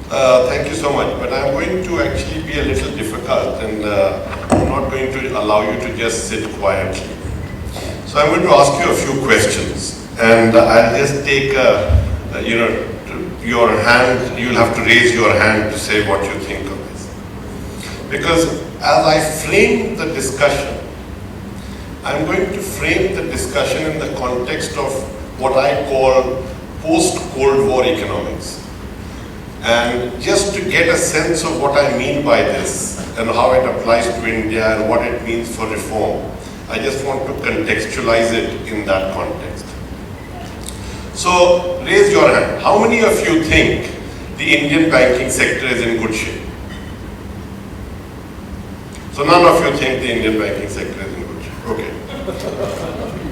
Thank you so much, but I'm going to actually be a little difficult and I'm not going to allow you to just sit quietly. So I'm going to ask you a few questions and I'll just take your hand, you'll have to raise your hand to say what you think of this. Because as I frame the discussion, I'm going to frame the discussion in the context of what I call post-Cold War economics. And just to get a sense of what I mean by this and how it applies to India and what it means for reform, I just want to contextualize it in that context. So, raise your hand. How many of you think the Indian banking sector is in good shape? So none of you think the Indian banking sector is in good shape. Okay.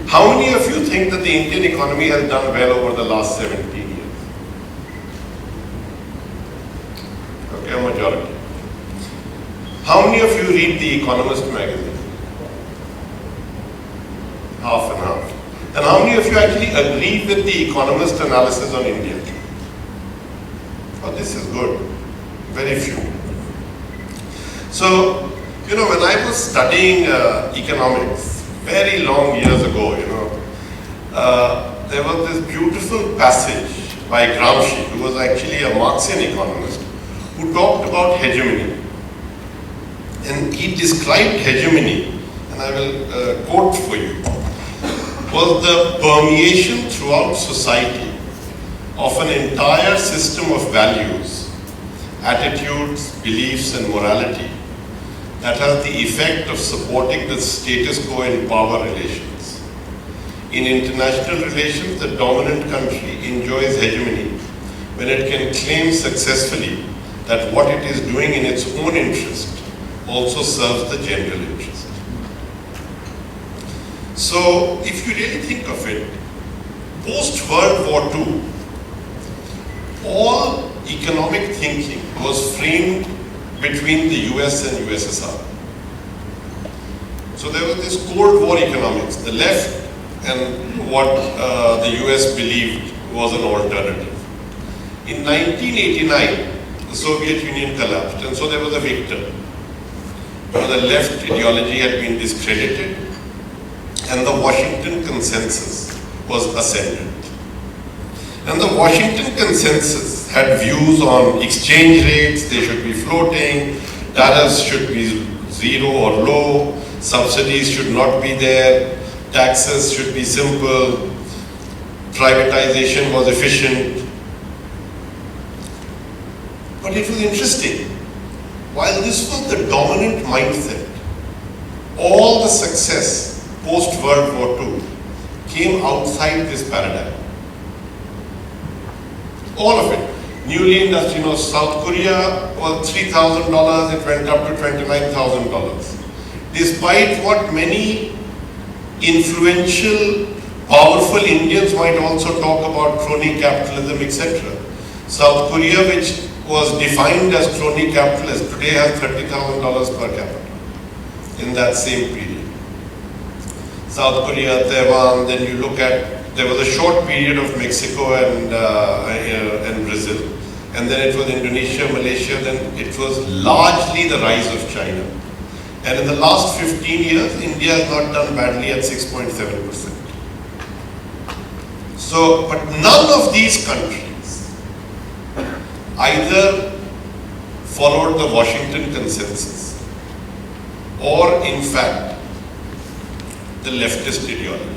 How many of you think that the Indian economy has done well over the last 17 years? Okay, a majority. How many of you read The Economist magazine? Half and half. And how many of you actually agree with The Economist analysis on India? Oh, this is good. Very few. So, when I was studying economics, very long years ago, there was this beautiful passage by Gramsci, who was actually a Marxian economist, who talked about hegemony. And he described hegemony, and I will quote for you, was the permeation throughout society of an entire system of values, attitudes, beliefs, and morality that has the effect of supporting the status quo in power relations. In international relations, the dominant country enjoys hegemony when it can claim successfully that what it is doing in its own interest also serves the general interest. So, if you really think of it, post-World War II, all economic thinking was framed between the US and USSR. So there was this Cold War economics, the left and what the US believed was an alternative. In 1989, the Soviet Union collapsed, and so there was a victor. The left ideology had been discredited, and the Washington Consensus was ascendant. And the Washington Consensus had views on exchange rates, they should be floating, tariffs should be zero or low, subsidies should not be there, taxes should be simple, privatization was efficient. But it was interesting. While this was the dominant mindset, all the success post-World War II came outside this paradigm. All of it. Newly industrial, South Korea was $3,000, it went up to $29,000. Despite what many influential, powerful Indians might also talk about crony capitalism, etc. South Korea, which was defined as crony capitalist, today has $30,000 per capita in that same period. South Korea, Taiwan, then you look at, there was a short period of Mexico and Brazil, and then it was Indonesia, Malaysia, then it was largely the rise of China. And in the last 15 years, India has not done badly at 6.7%. So, but none of these countries either followed the Washington Consensus or, in fact, the leftist ideology.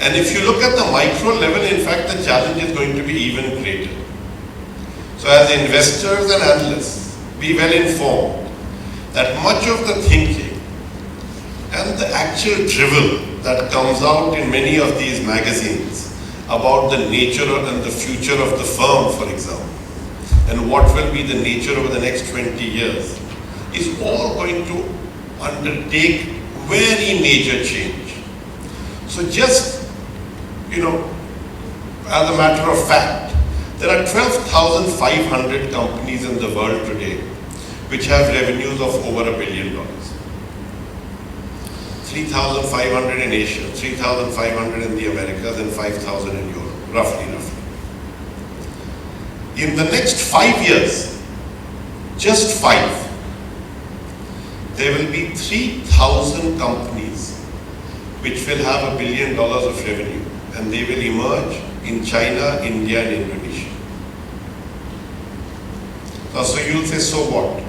And if you look at the micro level, in fact, the challenge is going to be even greater. So as investors and analysts, be well informed that much of the thinking and the actual drivel that comes out in many of these magazines about the nature and the future of the firm, for example, and what will be the nature over the next 20 years, is all going to undertake very major change. So just, as a matter of fact, there are 12,500 companies in the world today which have revenues of over $1 billion. 3,500 in Asia, 3,500 in the Americas, and 5,000 in Europe, roughly. In the next 5 years, just 5, there will be 3,000 companies which will have $1 billion of revenue, and they will emerge in China, India and Indonesia. Now, so you'll say, so what?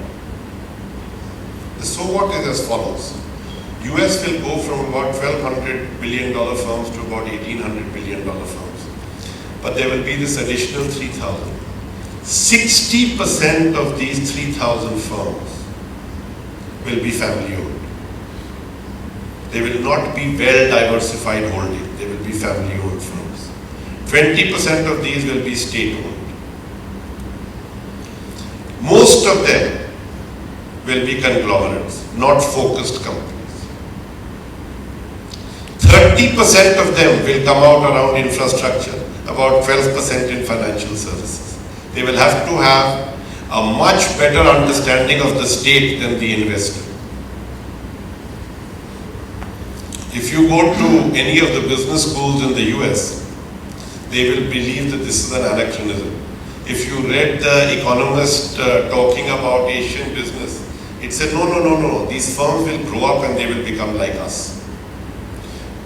The so what is as follows. US will go from about $1,200 billion firms to about $1,800 billion firms. But there will be this additional 3,000. 60% of these 3,000 firms will be family owned. They will not be well diversified holding. They will be family owned firms. 20% of these will be state owned. Most of them will be conglomerates, not focused companies. 30% of them will come out around infrastructure, about 12% in financial services. They will have to have a much better understanding of the state than the investor. If you go to any of the business schools in the US, they will believe that this is an anachronism. If you read The Economist talking about Asian business, it said, no, these firms will grow up and they will become like us.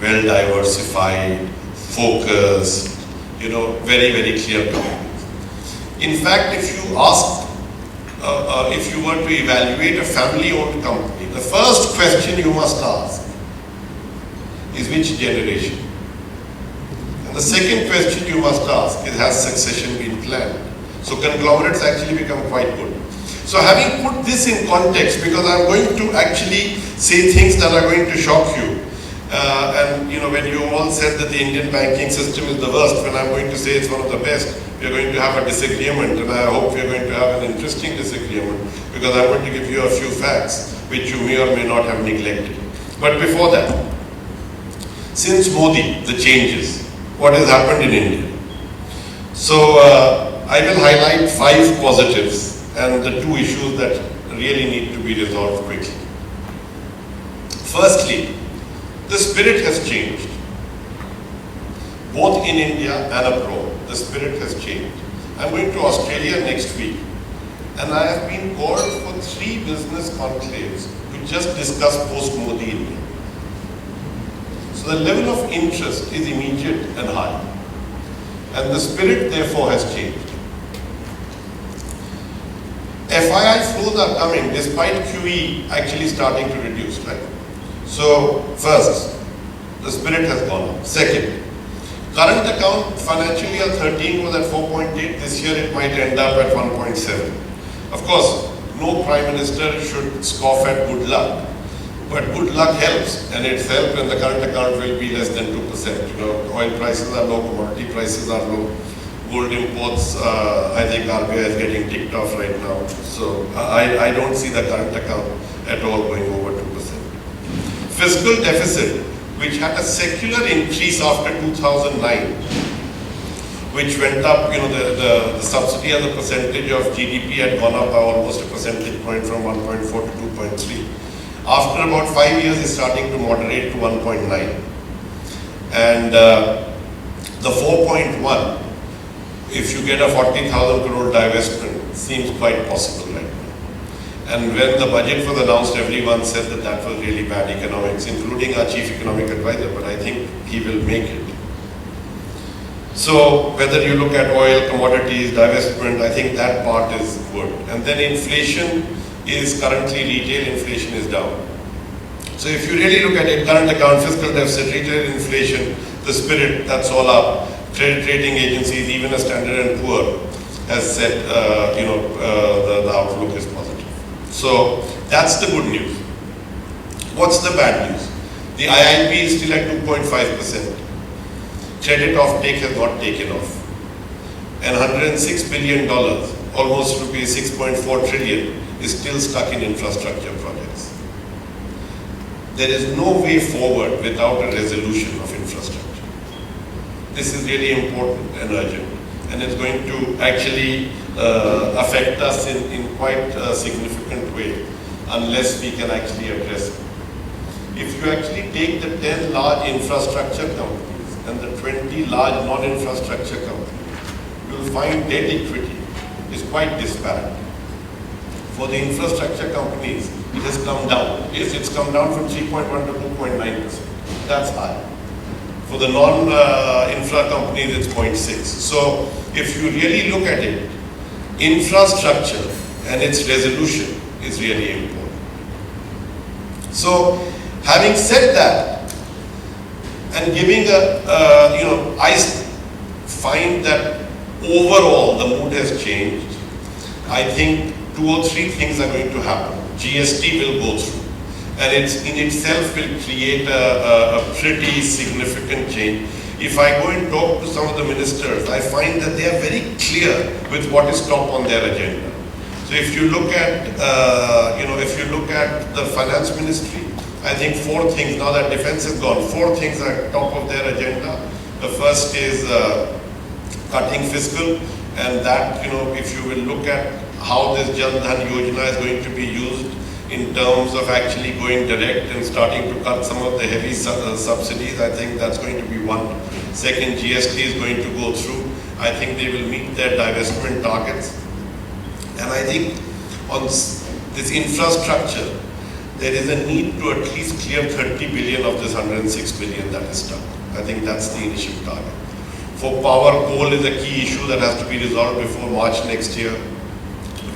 Well diversified, focused, very, very clear companies. In fact, if you ask, if you were to evaluate a family-owned company, the first question you must ask is which generation? And the second question you must ask is, has succession been planned? So conglomerates actually become quite good. So having put this in context, because I'm going to actually say things that are going to shock you, and when you all said that the Indian banking system is the worst, when I'm going to say it's one of the best, we're going to have a disagreement, and I hope we're going to have an interesting disagreement, because I'm going to give you a few facts which you may or may not have neglected. But before that, since Modi, the changes, what has happened in India? So I will highlight 5 positives and the 2 issues that really need to be resolved quickly. Firstly, the spirit has changed. Both in India and abroad, the spirit has changed. I'm going to Australia next week, and I have been called for 3 business conclaves to just discuss post-Modi India. So the level of interest is immediate and high, and the spirit therefore has changed. FII flows are coming despite QE actually starting to reduce, right? So first, the spirit has gone up. Second, current account financial year 13 was at 4.8. This year it might end up at 1.7. Of course, no prime minister should scoff at good luck, but good luck helps, and it's helped when the current account will be less than 2%. Oil prices are low, commodity prices are low. Gold imports, I think RBI is getting ticked off right now. So I don't see the current account at all going over 2%. Fiscal deficit, which had a secular increase after 2009, which went up, the subsidy as a percentage of GDP had gone up by almost a percentage point from 1.4 to 2.3. After about 5 years, it's starting to moderate to 1.9. And the 4.1, if you get a 40,000 crore divestment, seems quite possible right now. And when the budget was announced, everyone said that that was really bad economics, including our chief economic advisor, but I think he will make it. So whether you look at oil, commodities, divestment, I think that part is good. And then inflation is currently, retail inflation is down. So if you really look at it, current account, fiscal deficit, retail inflation, the spirit, that's all up. Credit rating agencies, even a Standard & Poor has said, the outlook is positive. So that's the good news. What's the bad news? The IIP is still at 2.5%. Credit offtake has not taken off. And $106 billion, almost rupees 6.4 trillion, is still stuck in infrastructure projects. There is no way forward without a resolution of infrastructure. This is really important and urgent, and it's going to actually affect us in quite a significant way unless we can actually address it. If you actually take the 10 large infrastructure companies and the 20 large non-infrastructure companies, you will find debt equity is quite disparate. For the infrastructure companies, it has come down. Yes, it's come down from 3.1 to 2.9%. That's high. For the non-infra companies, it's 0.6. So if you really look at it, infrastructure and its resolution is really important. So having said that, and giving I find that overall the mood has changed. I think 2 or 3 things are going to happen. GST will go through, and it's in itself will create a pretty significant change. If I go and talk to some of the ministers, I find that they are very clear with what is top on their agenda. So if you look at, the finance ministry, I think 4 things, now that defense is gone, 4 things are top of their agenda. The first is cutting fiscal, and that, if you will look at how this Jan Dhan Yojana is going to be used in terms of actually going direct and starting to cut some of the heavy subsidies, I think that's going to be one. Second, GST is going to go through. I think they will meet their divestment targets. And I think on this infrastructure, there is a need to at least clear 30 billion of this 106 billion that is stuck. I think that's the initial target. For power, coal is a key issue that has to be resolved before March next year.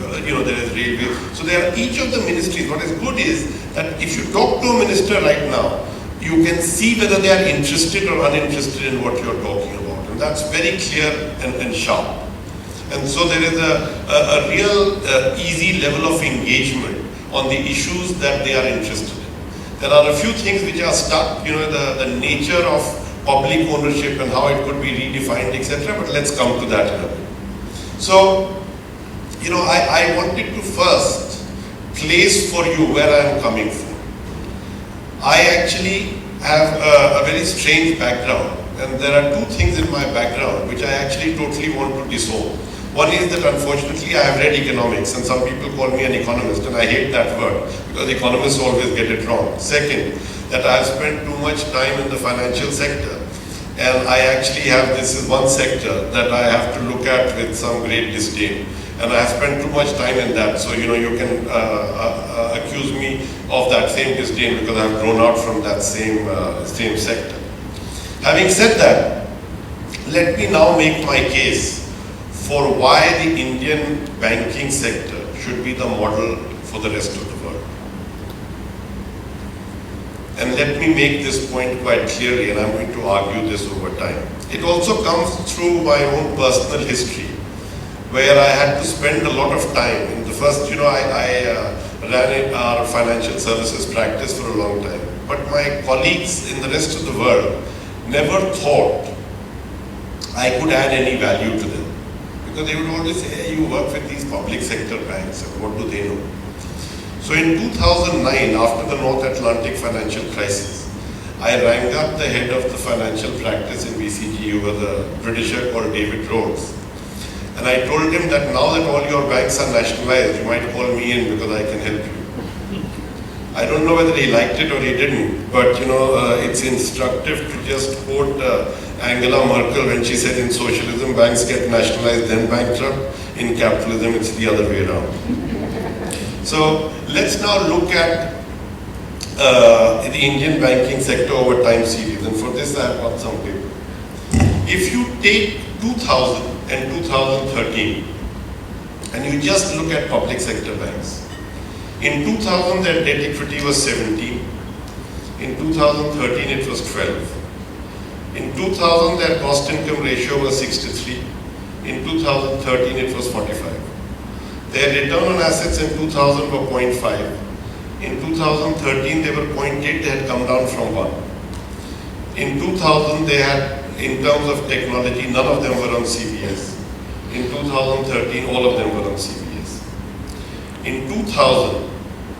There is railway. So there are each of the ministries. What is good is that if you talk to a minister right now, you can see whether they are interested or uninterested in what you're talking about. And that's very clear and sharp. And so there is a real easy level of engagement on the issues that they are interested in. There are a few things which are stuck, the nature of public ownership and how it could be redefined, etc. But let's come to that in a bit. So, I wanted to first place for you where I am coming from. I actually have a very strange background, and there are 2 things in my background which I actually totally want to disown. One is that unfortunately I have read economics, and some people call me an economist, and I hate that word because economists always get it wrong. Second, that I have spent too much time in the financial sector, and I actually have, this is one sector that I have to look at with some great disdain. And I have spent too much time in that, so you can accuse me of that same disdain because I have grown out from that same sector. Having said that, let me now make my case for why the Indian banking sector should be the model for the rest of the world. And let me make this point quite clearly, and I'm going to argue this over time. It also comes through my own personal history, where I had to spend a lot of time. In the first, I ran our financial services practice for a long time. But my colleagues in the rest of the world never thought I could add any value to them. Because they would always say, hey, you work with these public sector banks, and what do they know? So in 2009, after the North Atlantic financial crisis, I rang up the head of the financial practice in BCG, who was a Britisher called David Rhodes. And I told him that now that all your banks are nationalized, you might call me in because I can help you. I don't know whether he liked it or he didn't, but it's instructive to just quote Angela Merkel when she said in socialism, banks get nationalized, then bankrupt. In capitalism, it's the other way around. So let's now look at the Indian banking sector over time series, and for this I have got some paper. If you take 2000 and 2013, and you just look at public sector banks, in 2000 their debt equity was 17, in 2013 it was 12, in 2000 their cost income ratio was 63, in 2013 it was 45. Their return on assets in 2000 were 0.5, in 2013 they were 0.8, they had come down from 1. In 2000 they had, in terms of technology, none of them were on CBS. In 2013, all of them were on CBS. In 2000,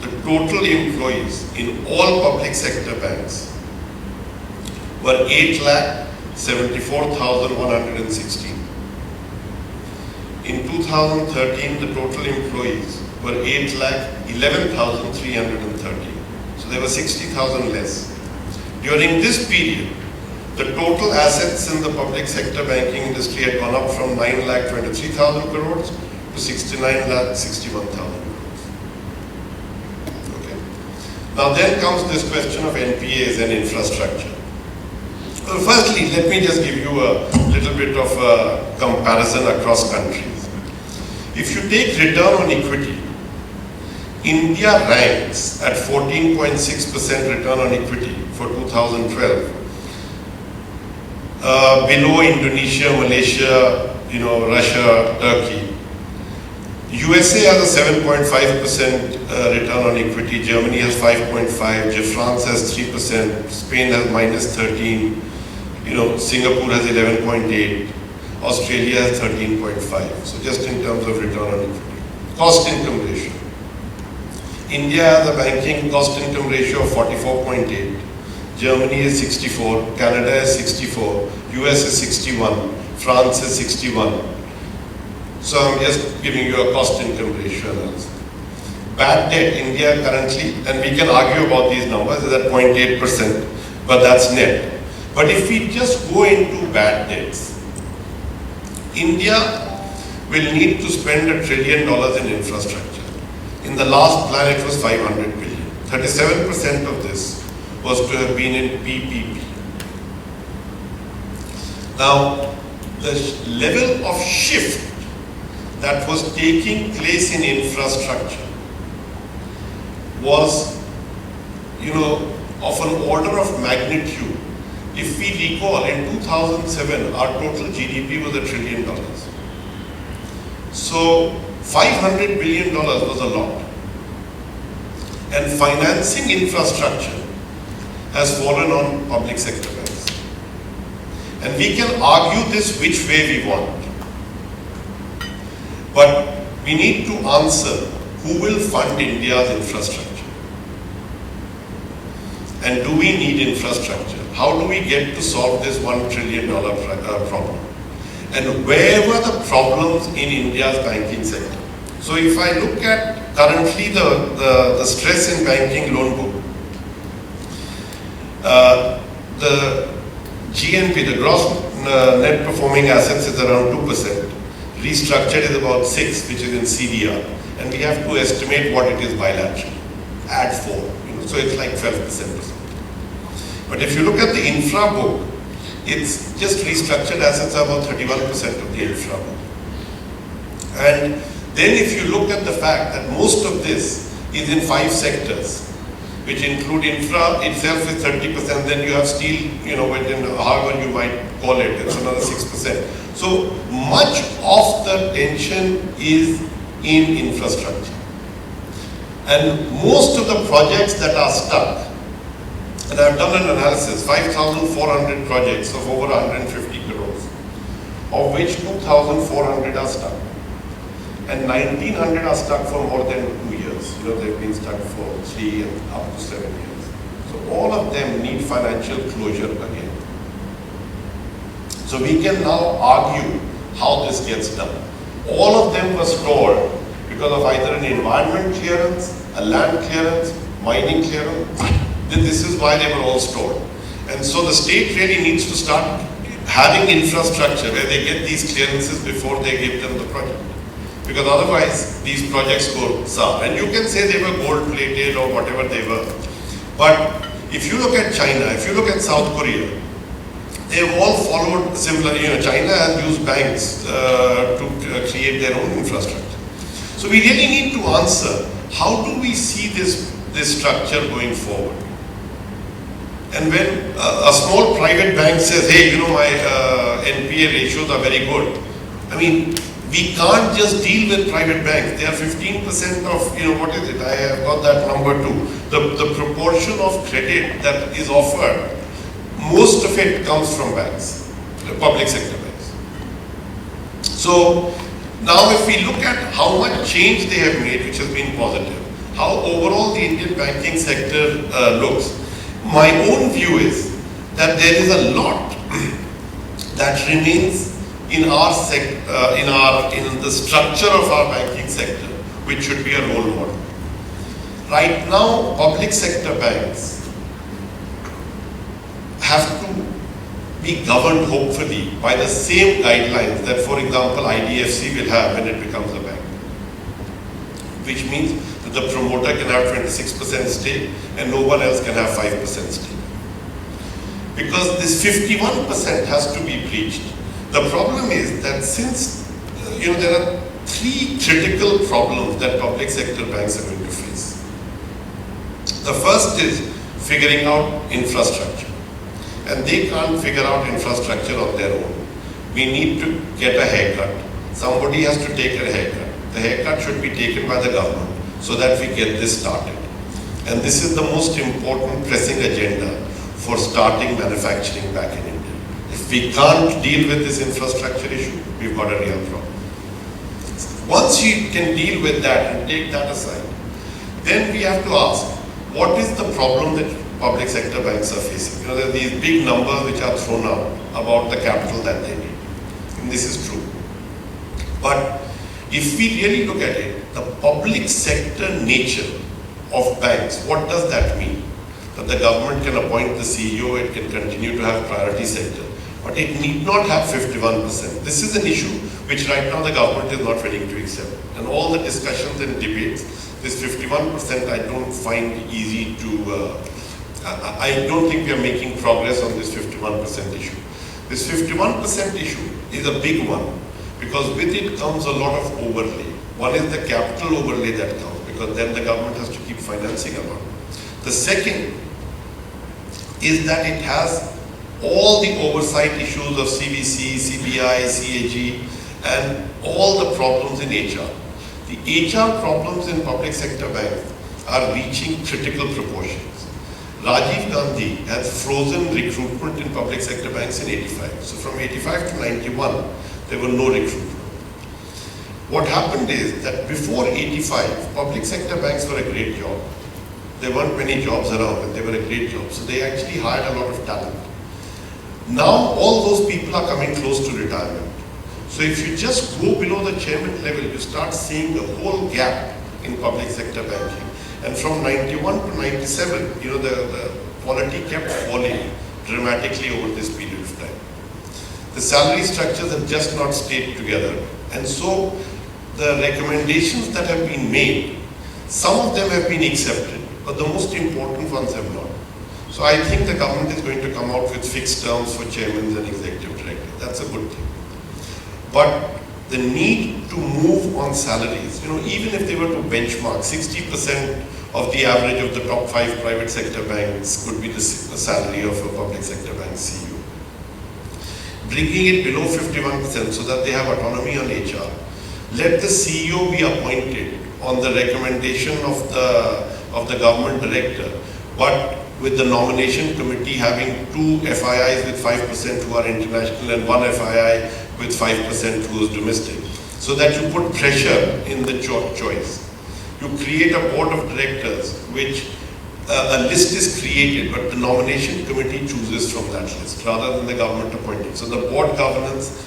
the total employees in all public sector banks were 8,74,116. In 2013, the total employees were 8,11,330. So there were 60,000 less. During this period, the total assets in the public sector banking industry had gone up from 9,23,000 crores to 69,61,000 crores. Okay. Now then comes this question of NPAs and infrastructure. Well, firstly, let me just give you a little bit of a comparison across countries. If you take return on equity, India ranks at 14.6% return on equity for 2012, below Indonesia, Malaysia, Russia, Turkey. USA has a 7.5% return on equity, Germany has 5.5%, France has 3%, Spain has -13%, Singapore has 11.8%, Australia has 13.5%. So just in terms of return on equity. Cost income ratio. India has a banking cost income ratio of 44.8%, Germany is 64%, Canada is 64%, US is 61%, France is 61%. So I'm just giving you a cost income ratio analysis. Bad debt, India currently, and we can argue about these numbers, is at 0.8%, but that's net. But if we just go into bad debts, India will need to spend $1 trillion in infrastructure. In the last plan, it was 500 billion. 37% of this was to have been in PPP. Now, the level of shift that was taking place in infrastructure was, of an order of magnitude. If we recall, in 2007, our total GDP was $1 trillion. So, $500 billion was a lot. And financing infrastructure has fallen on public sector banks. And we can argue this which way we want. But we need to answer who will fund India's infrastructure. And do we need infrastructure? How do we get to solve this $1 trillion problem? And where were the problems in India's banking sector? So if I look at currently the stress in banking loan book, the GNP, the gross net performing assets, is around 2%. Restructured is about 6%, which is in CDR. And we have to estimate what it is bilateral. Add 4, so it's like 12% or something. But if you look at the infra book, it's just restructured assets are about 31% of the infra book. And then if you look at the fact that most of this is in 5 sectors, which include infra itself is 30%, then you have steel, however you might call it, it's another 6%. So much of the tension is in infrastructure. And most of the projects that are stuck, and I've done an analysis, 5,400 projects of over 150 crores, of which 2,400 are stuck. And 1,900 are stuck for more than 2 years. They've been stuck for 3 and up to 7 years. So all of them need financial closure again. So we can now argue how this gets done. All of them were stored because of either an environment clearance, a land clearance, mining clearance. This is why they were all stored. And so the state really needs to start having infrastructure where they get these clearances before they give them the project. Because otherwise, these projects go sour. And you can say they were gold-plated or whatever they were. But if you look at China, if you look at South Korea, they've all followed similar, China has used banks to create their own infrastructure. So we really need to answer, how do we see this structure going forward? And when a small private bank says, hey, my NPA ratios are very good. I mean, we can't just deal with private banks. They are 15% of, what is it? I have got that number too. The proportion of credit that is offered, most of it comes from banks, the public sector banks. So now if we look at how much change they have made, which has been positive, how overall the Indian banking sector looks, my own view is that there is a lot that remains in the structure of our banking sector, which should be a role model. Right now, public sector banks have to be governed, hopefully, by the same guidelines that, for example, IDFC will have when it becomes a bank. which means that the promoter can have 26% stake and no one else can have 5% stake. Because this 51% has to be breached. The problem is that since there are three critical problems that public sector banks are going to face. The first is figuring out infrastructure. And they can't figure out infrastructure on their own. We need to get a haircut. Somebody has to take a haircut. The haircut should be taken by the government so that we get this started. And this is the most important pressing agenda for starting manufacturing back in India. If we can't deal with this infrastructure issue, we've got a real problem. Once you can deal with that and take that aside, then we have to ask, what is the problem that public sector banks are facing? There are these big numbers which are thrown out about the capital that they need. And this is true. But if we really look at it, the public sector nature of banks, what does that mean? That the government can appoint the CEO, it can continue to have priority sector, but it need not have 51%. This is an issue which right now the government is not ready to accept. And all the discussions and debates, this 51% I don't find easy to, I don't think we are making progress on this 51% issue. This 51% issue is a big one because with it comes a lot of overlay. One is the capital overlay that comes because then the government has to keep financing a lot. The second is that it has all the oversight issues of CBC, CBI, CAG, and all the problems in HR. The HR problems in public sector banks are reaching critical proportions. Rajiv Gandhi has frozen recruitment in public sector banks in 85. So from 85 to 91, there were no recruitment. What happened is that before 85, public sector banks were a great job. There weren't many jobs around, but they were a great job. So they actually hired a lot of talent. Now all those people are coming close to retirement. So if you just go below the chairman level, you start seeing a whole gap in public sector banking. And from 91 to 97, the quality kept falling dramatically over this period of time. The salary structures have just not stayed together. And so the recommendations that have been made, some of them have been accepted, but the most important ones have not. So I think the government is going to come out with fixed terms for chairmen and executive directors. That's a good thing. But the need to move on salaries, even if they were to benchmark, 60% of the average of the top 5 private sector banks could be the salary of a public sector bank CEO. Bringing it below 51% so that they have autonomy on HR. Let the CEO be appointed on the recommendation of the government director, but with the nomination committee having 2 FIIs with 5% who are international and 1 FII with 5% who is domestic, so that you put pressure in the choice. You create a board of directors which a list is created, but the nomination committee chooses from that list rather than the government appointing. So the board governance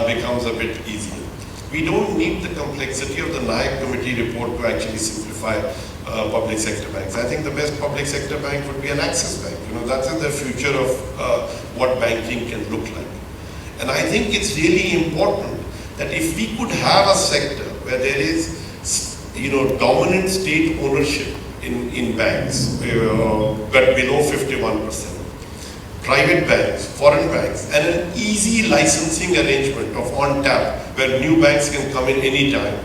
becomes a bit easier. We don't need the complexity of the Nayak committee report to actually simplify public sector banks. I think the best public sector bank would be an Axis Bank. That's in the future of what banking can look like. And I think it's really important that if we could have a sector where there is, dominant state ownership in banks, but below 51%, private banks, foreign banks, and an easy licensing arrangement of on tap where new banks can come in any time,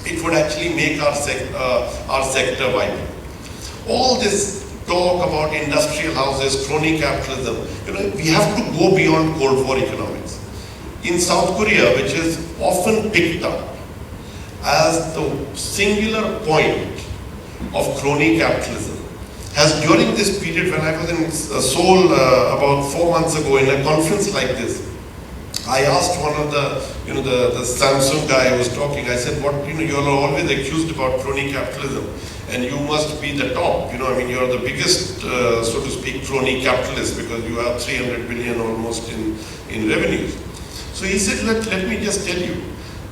it would actually make our sector vibrant. All this talk about industrial houses, crony capitalism, we have to go beyond Cold War economics. In South Korea, which is often picked up as the singular point of crony capitalism, has during this period, when I was in Seoul about 4 months ago in a conference like this, I asked one of the Samsung guy who was talking, I said, you are always accused about crony capitalism and you must be the top, you are the biggest, so to speak, crony capitalist because you have 300 billion almost in revenues. So he said, let me just tell you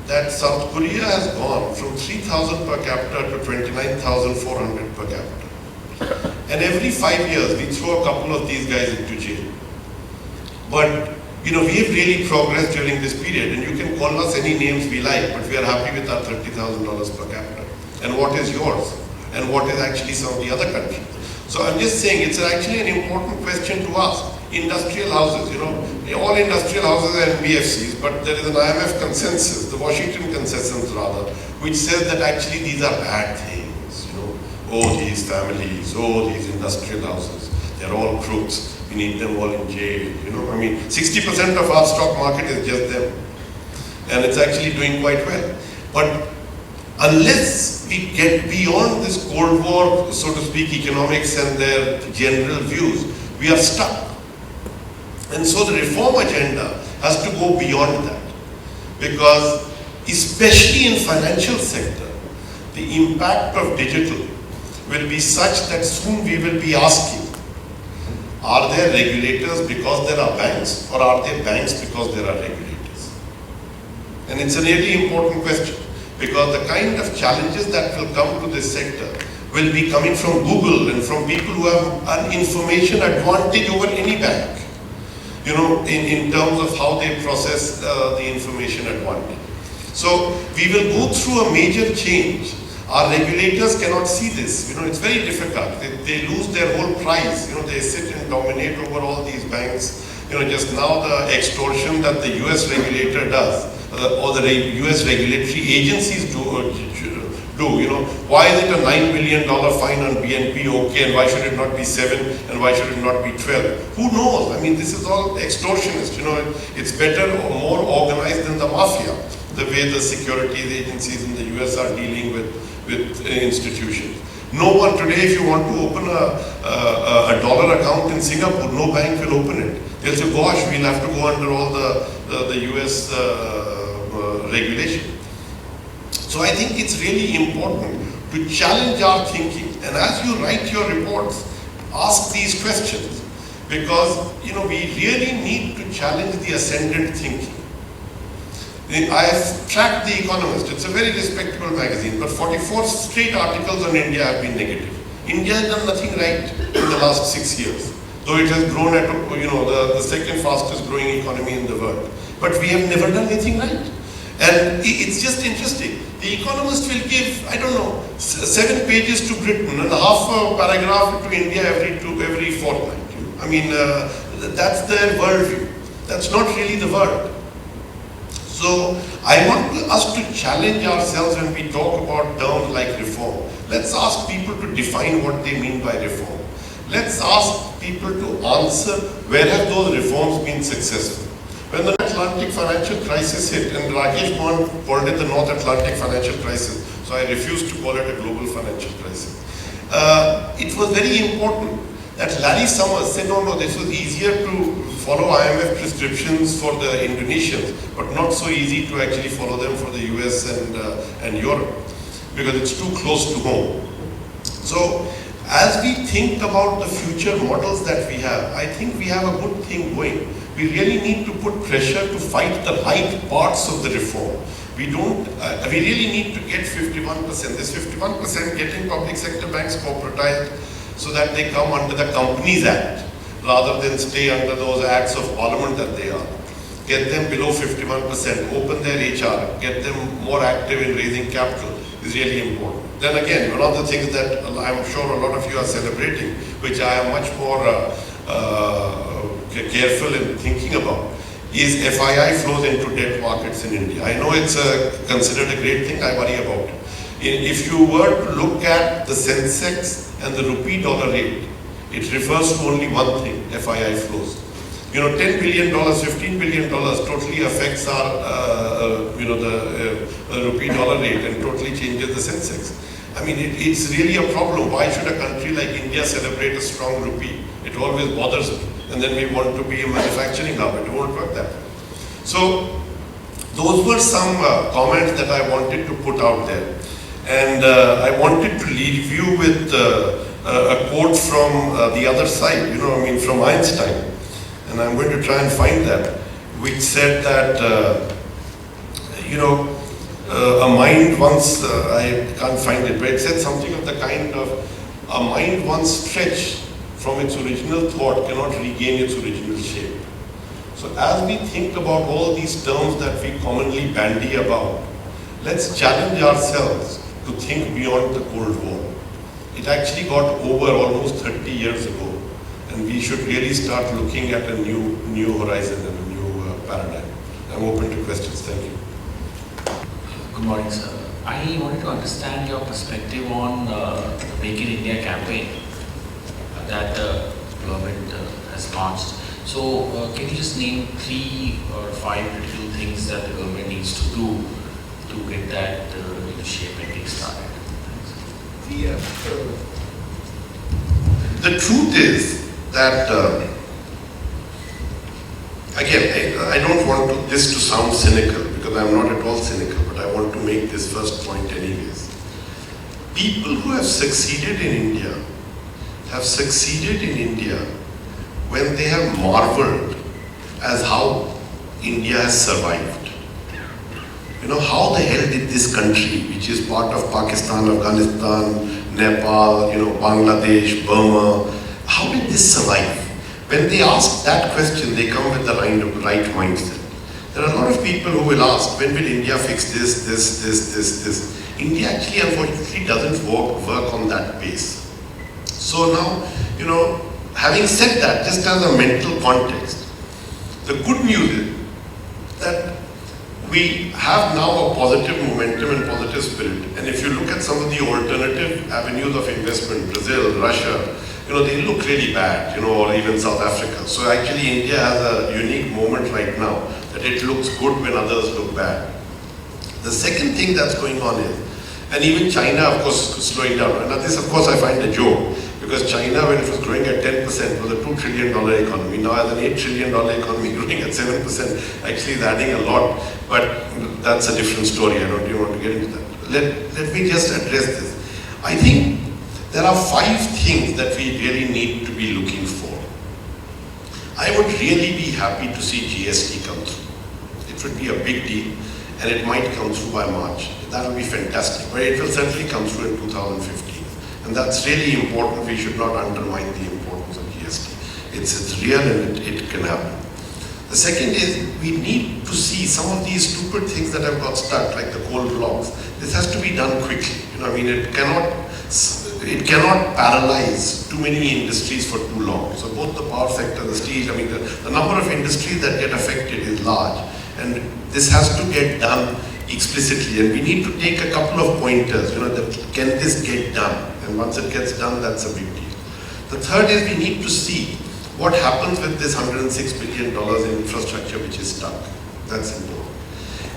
that South Korea has gone from 3,000 per capita to 29,400 per capita. And every 5 years, we throw a couple of these guys into jail. But, we have really progressed during this period, and you can call us any names we like, but we are happy with our $30,000 per capita. and what is yours, and what is actually some of the other countries. So I'm just saying it's actually an important question to ask. Industrial houses, all industrial houses are NBFCs, but there is an IMF consensus, the Washington consensus rather, which says that actually these are bad things. Oh, these families, oh, these industrial houses, they're all crooks. We need them all in jail. 60% of our stock market is just them, and it's actually doing quite well. But unless we get beyond this Cold War, so to speak, economics and their general views, we are stuck. And so the reform agenda has to go beyond that, because especially in financial sector, the impact of digital will be such that soon we will be asking, are there regulators because there are banks, or are there banks because there are regulators? And it's a really important question, because the kind of challenges that will come to this sector will be coming from Google and from people who have an information advantage over any bank, in terms of how they process the information advantage. So we will go through a major change. Our regulators cannot see this. It's very difficult. They lose their whole prize. They sit and dominate over all these banks. Just now the extortion that the US regulator does, or the US regulatory agencies do. Why is it a $9 billion fine on BNP okay, and why should it not be 7, and why should it not be 12? Who knows? This is all extortionist. It's better or more organized than the mafia, the way the securities agencies in the US are dealing with institutions. No one today, if you want to open a dollar account in Singapore, no bank will open it. They'll say, gosh, we'll have to go under all the US regulation. So I think it's really important to challenge our thinking, and as you write your reports, ask these questions, because we really need to challenge the ascendant thinking. I have tracked The Economist. It's a very respectable magazine, but 44 straight articles on India have been negative. India has done nothing right in the last 6 years, though it has grown at the second fastest growing economy in the world. But we have never done anything right. And it's just interesting. The Economist will give, 7 pages to Britain and half a paragraph to India every fortnight. That's their worldview. That's not really the world. So I want us to challenge ourselves when we talk about terms like reform. Let's ask people to define what they mean by reform. Let's ask people to answer where have those reforms been successful. When the Atlantic financial crisis hit, and Rakesh Mohan called it the North Atlantic financial crisis, so I refuse to call it a global financial crisis. It was very important that Larry Summers said, no, this was easier to follow IMF prescriptions for the Indonesians, but not so easy to actually follow them for the US and Europe, because it's too close to home. So as we think about the future models that we have, I think we have a good thing going. We really need to put pressure to fight the right parts of the reform. We really need to get 51%. This 51% getting public sector banks corporatized so that they come under the Companies Act rather than stay under those acts of parliament that they are. Get them below 51%, open their HR, get them more active in raising capital is really important. Then again, one of the things that I'm sure a lot of you are celebrating, which I am much more careful in thinking about, is FII flows into debt markets in India. I know it's considered a great thing, I worry about it. If you were to look at the Sensex and the rupee dollar rate, it refers to only one thing, FII flows. $10 billion, $15 billion totally affects our, the rupee dollar rate and totally changes the Sensex. It's really a problem. Why should a country like India celebrate a strong rupee? It always bothers me. And then we want to be a manufacturing hub. It won't work that way. So those were some comments that I wanted to put out there. And I wanted to leave you with a quote from the other side, from Einstein. And I'm going to try and find that, which said that, a mind once, I can't find it, but it said something of the kind of, a mind once stretched from its original thought cannot regain its original shape. So as we think about all these terms that we commonly bandy about, let's challenge ourselves to think beyond the Cold War. It actually got over almost 30 years ago, and we should really start looking at a new horizon and a new paradigm. I'm open to questions. Thank you. Good morning, sir. I wanted to understand your perspective on the Make in India campaign that the government has launched. So, can you just name 3 or 5 critical things that the government needs to do to get that into shape and get started? Yeah. The truth is that, again, I don't want this to sound cynical, because I'm not at all cynical, but I want to make this first point anyways. People who have succeeded in India have succeeded in India when they have marveled as how India has survived. You know, how the hell did this country, which is part of Pakistan, Afghanistan, Nepal, Bangladesh, Burma, how did this survive? When they ask that question, they come with the right mindset. There are a lot of people who will ask, when will India fix this? India actually, unfortunately, doesn't work on that base. So now, having said that, just as a mental context, the good news is that we have now a positive momentum and positive spirit. And if you look at some of the alternative avenues of investment, Brazil, Russia, they look really bad, or even South Africa. So actually India has a unique moment right now that it looks good when others look bad. The second thing that's going on is, and even China, of course, is slowing down. And this, of course, I find a joke, because China, when it was growing at 10%, was a $2 trillion economy. Now, as an $8 trillion economy, growing at 7% actually is adding a lot. But that's a different story. I don't even want to get into that. Let me just address this. I think there are 5 things that we really need to be looking for. I would really be happy to see GST come through. It would be a big deal, and it might come through by March. That will be fantastic, but it will certainly come through in 2015. And that's really important. We should not undermine the importance of GST. It's real, and it can happen. The second is, we need to see some of these stupid things that have got stuck, like the coal blocks. This has to be done quickly. It cannot paralyze too many industries for too long. So both the power sector, the steel, the number of industries that get affected is large. And this has to get done explicitly. And we need to take a couple of pointers, can this get done? And once it gets done, that's a big deal. The third is, we need to see what happens with this $106 billion in infrastructure which is stuck. That's important.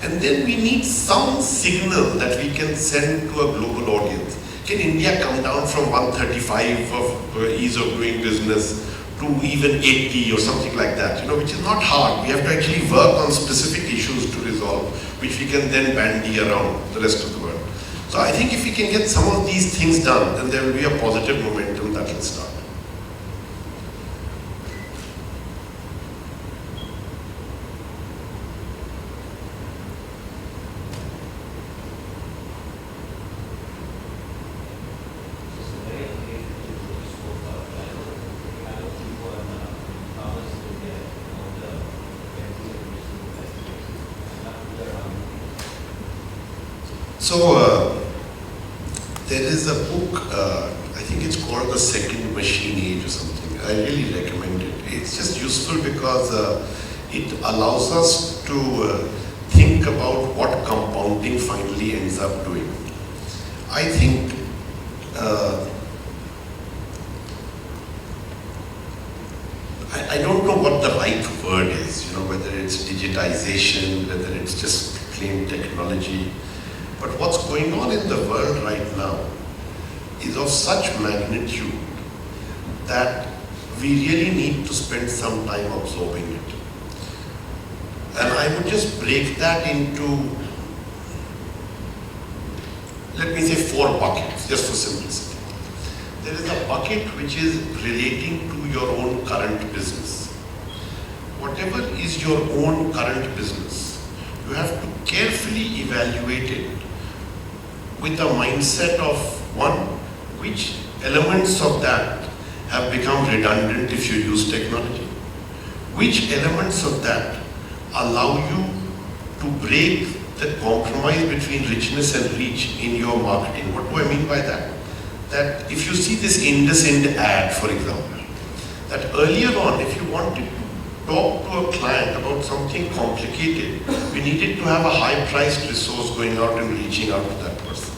And then we need some signal that we can send to a global audience. Can India come down from 135 of ease of doing business to even 80 or something like that, which is not hard. We have to actually work on specific issues to resolve, which we can then bandy around the rest of the world. So I think if we can get some of these things done, then there will be a positive momentum that will start. So there is a book, I think it's called The Second Machine Age or something. I really recommend it. It's just useful because it allows us to think about what compounding finally ends up doing. I think I don't know what the right word is, whether it's digitization, whether it's just plain technology. But what's going on in the world right now is of such magnitude that we really need to spend some time absorbing it. And I would just break that into, let me say, 4 buckets, just for simplicity. There is a bucket which is relating to your own current business. Whatever is your own current business, you have to carefully evaluate it with a mindset of, one, which elements of that have become redundant if you use technology? Which elements of that allow you to break the compromise between richness and reach in your marketing. What do I mean by that? That if you see this IndusInd ad, for example, that earlier on, if you wanted to talk to a client about something complicated, we needed to have a high-priced resource going out and reaching out to that person.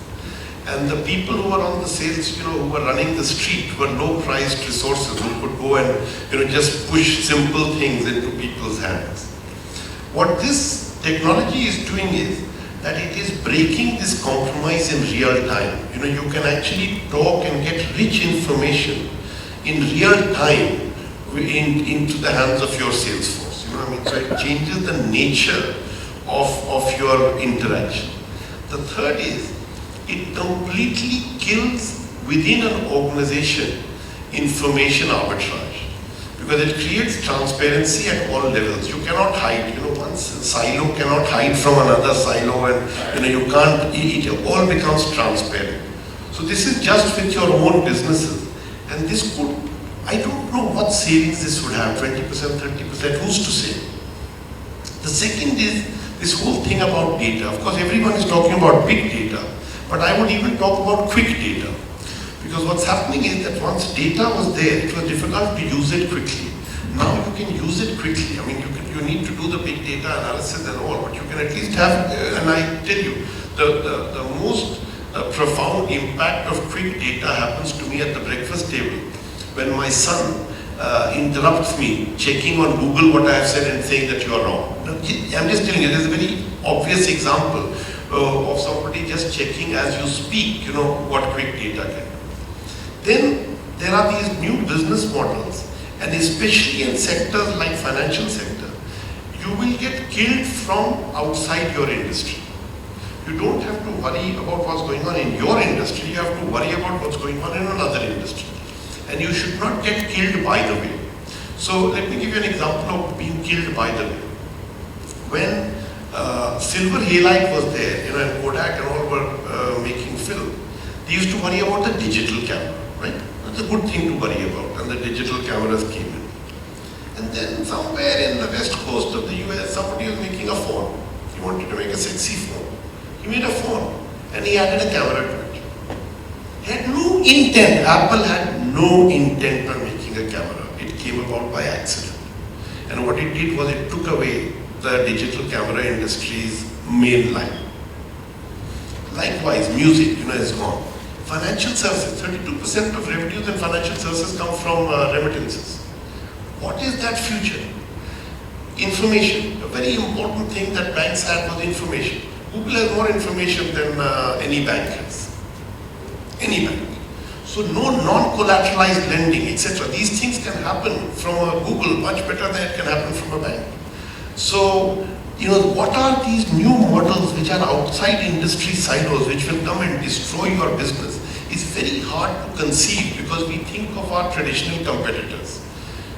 And the people who were on the sales, who were running the street were low-priced resources who could go and, just push simple things into people's hands. What this technology is doing is that it is breaking this compromise in real time. You can actually talk and get rich information in real time into the hands of your sales force. So it changes the nature of your interaction. The third is, it completely kills within an organization information arbitrage, because it creates transparency at all levels. You cannot hide. One silo cannot hide from another silo, and you can't. It all becomes transparent. So this is just with your own businesses, and this could. I don't know what savings this would have. 20%, 30%. Who's to say? The second is this whole thing about data. Of course, everyone is talking about big data. But I would even talk about quick data. Because what's happening is that once data was there, it was difficult to use it quickly. Now you can use it quickly. You need to do the big data analysis and all, but you can at least have, and I tell you, the most profound impact of quick data happens to me at the breakfast table, when my son interrupts me, checking on Google what I have said and saying that you are wrong. I'm just telling you, there's a very obvious example of somebody just checking as you speak, what quick data can do. Then there are these new business models, and especially in sectors like financial sector, you will get killed from outside your industry. You don't have to worry about what's going on in your industry, you have to worry about what's going on in another industry. And you should not get killed by the way. So let me give you an example of being killed by the way. When silver halide was there, and Kodak and all were making film, they used to worry about the digital camera, right? That's a good thing to worry about, and the digital cameras came in. And then somewhere in the west coast of the US, somebody was making a phone. He wanted to make a sexy phone. He made a phone, and he added a camera to it. He had no intent, Apple had no intent on making a camera. It came about by accident. And what it did was it took away the digital camera industry's main line. Likewise, music, is gone. Financial services, 32% of revenues in financial services come from remittances. What is that future? Information. A very important thing that banks had was information. Google has more information than any bank has. Any bank. So no non-collateralized lending, etc. These things can happen from a Google much better than it can happen from a bank. So, what are these new models which are outside industry silos, which will come and destroy your business? It's very hard to conceive because we think of our traditional competitors.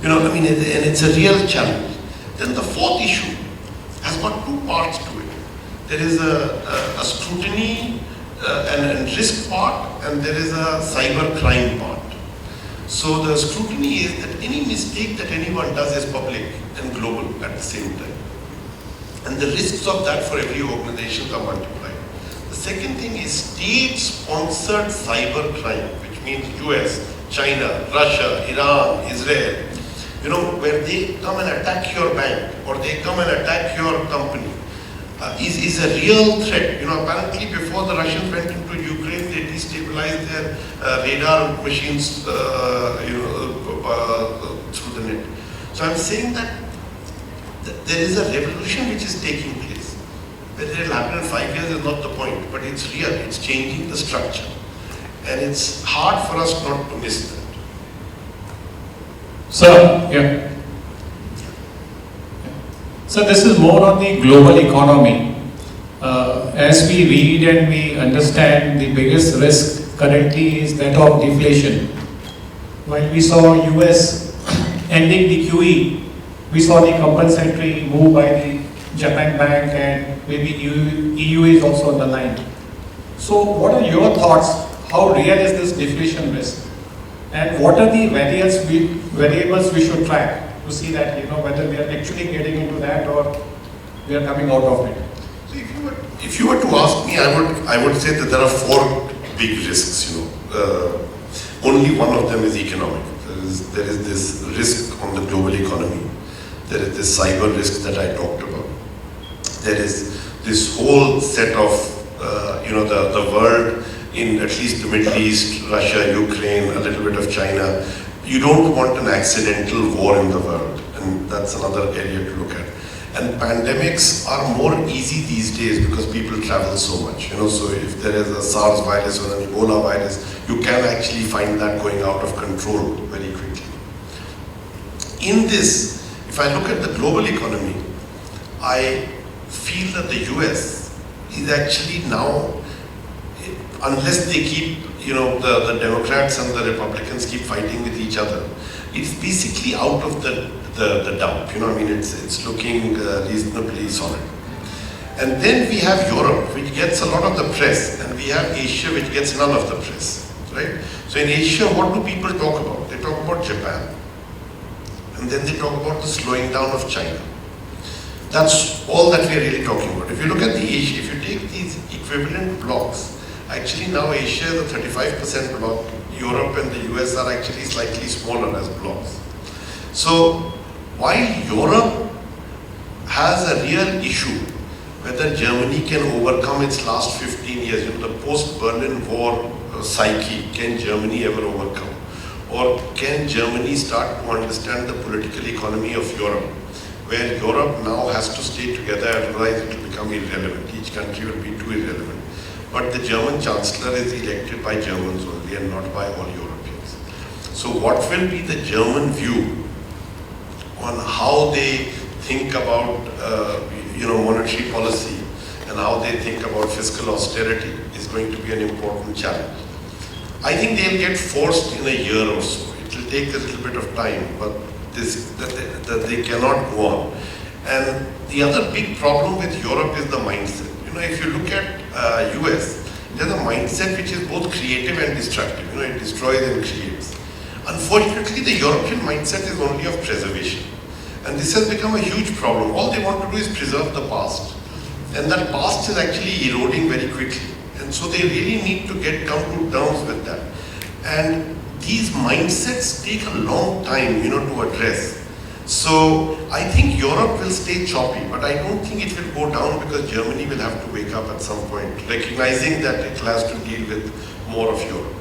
And it's a real challenge. Then the fourth issue has got two parts to it. There is a scrutiny and risk part, and there is a cyber crime part. So the scrutiny is that any mistake that anyone does is public and global at the same time. And the risks of that for every organization are multiplied. The second thing is state-sponsored cyber crime, which means US, China, Russia, Iran, Israel, where they come and attack your bank or they come and attack your company. Is a real threat. Apparently before the Russians went into Ukraine, they destabilized their radar machines, through the net. So I'm saying that there is a revolution which is taking place. Whether it will happen in 5 years is not the point, but it's real. It's changing the structure, and it's hard for us not to miss that. Sir, yeah. So this is more on the global economy. As we read and we understand, the biggest risk currently is that of deflation. While we saw US ending the QE, we saw the compensatory move by the Japan Bank, and maybe EU is also on the line. So what are your thoughts? How real is this deflation risk? And what are the variables we should track to see that, whether we are actually getting into that or we are coming out of it? So if you were to ask me, I would say that there are four big risks. Only one of them is economic. There is this risk on the global economy. There is this cyber risk that I talked about. There is this whole set of the world in at least the Middle East, Russia, Ukraine, a little bit of China. You don't want an accidental war in the world, and that's another area to look at. And pandemics are more easy these days because people travel so much. So if there is a SARS virus or an Ebola virus, you can actually find that going out of control very quickly. In this, if I look at the global economy, I feel that the US is actually now, unless they keep, the Democrats and the Republicans keep fighting with each other, it's basically out of the dump. It's looking reasonably solid. And then we have Europe, which gets a lot of the press, and we have Asia, which gets none of the press, right? So in Asia, what do people talk about? They talk about Japan, and then they talk about the slowing down of China. That's all that we're really talking about. If you look at the Asia, if you take these equivalent blocks, actually now Asia is a 35% block. Europe and the US are actually slightly smaller as blocks. So while Europe has a real issue whether Germany can overcome its last 15 years, the post-Berlin War psyche, can Germany ever overcome? Or can Germany start to understand the political economy of Europe, where Europe now has to stay together, otherwise it will become irrelevant. Each country will be too irrelevant. But the German Chancellor is elected by Germans only and not by all Europeans. So what will be the German view on how they think about monetary policy and how they think about fiscal austerity is going to be an important challenge. I think they'll get forced in a year or so. It will take a little bit of time, but that they cannot go on. And the other big problem with Europe is the mindset. If you look at US, there's a mindset which is both creative and destructive. It destroys and creates. Unfortunately, the European mindset is only of preservation. And this has become a huge problem. All they want to do is preserve the past. And that past is actually eroding very quickly. And so they really need to come to terms with that. And these mindsets take a long time, to address. So I think Europe will stay choppy, but I don't think it will go down because Germany will have to wake up at some point, recognizing that it has to deal with more of Europe.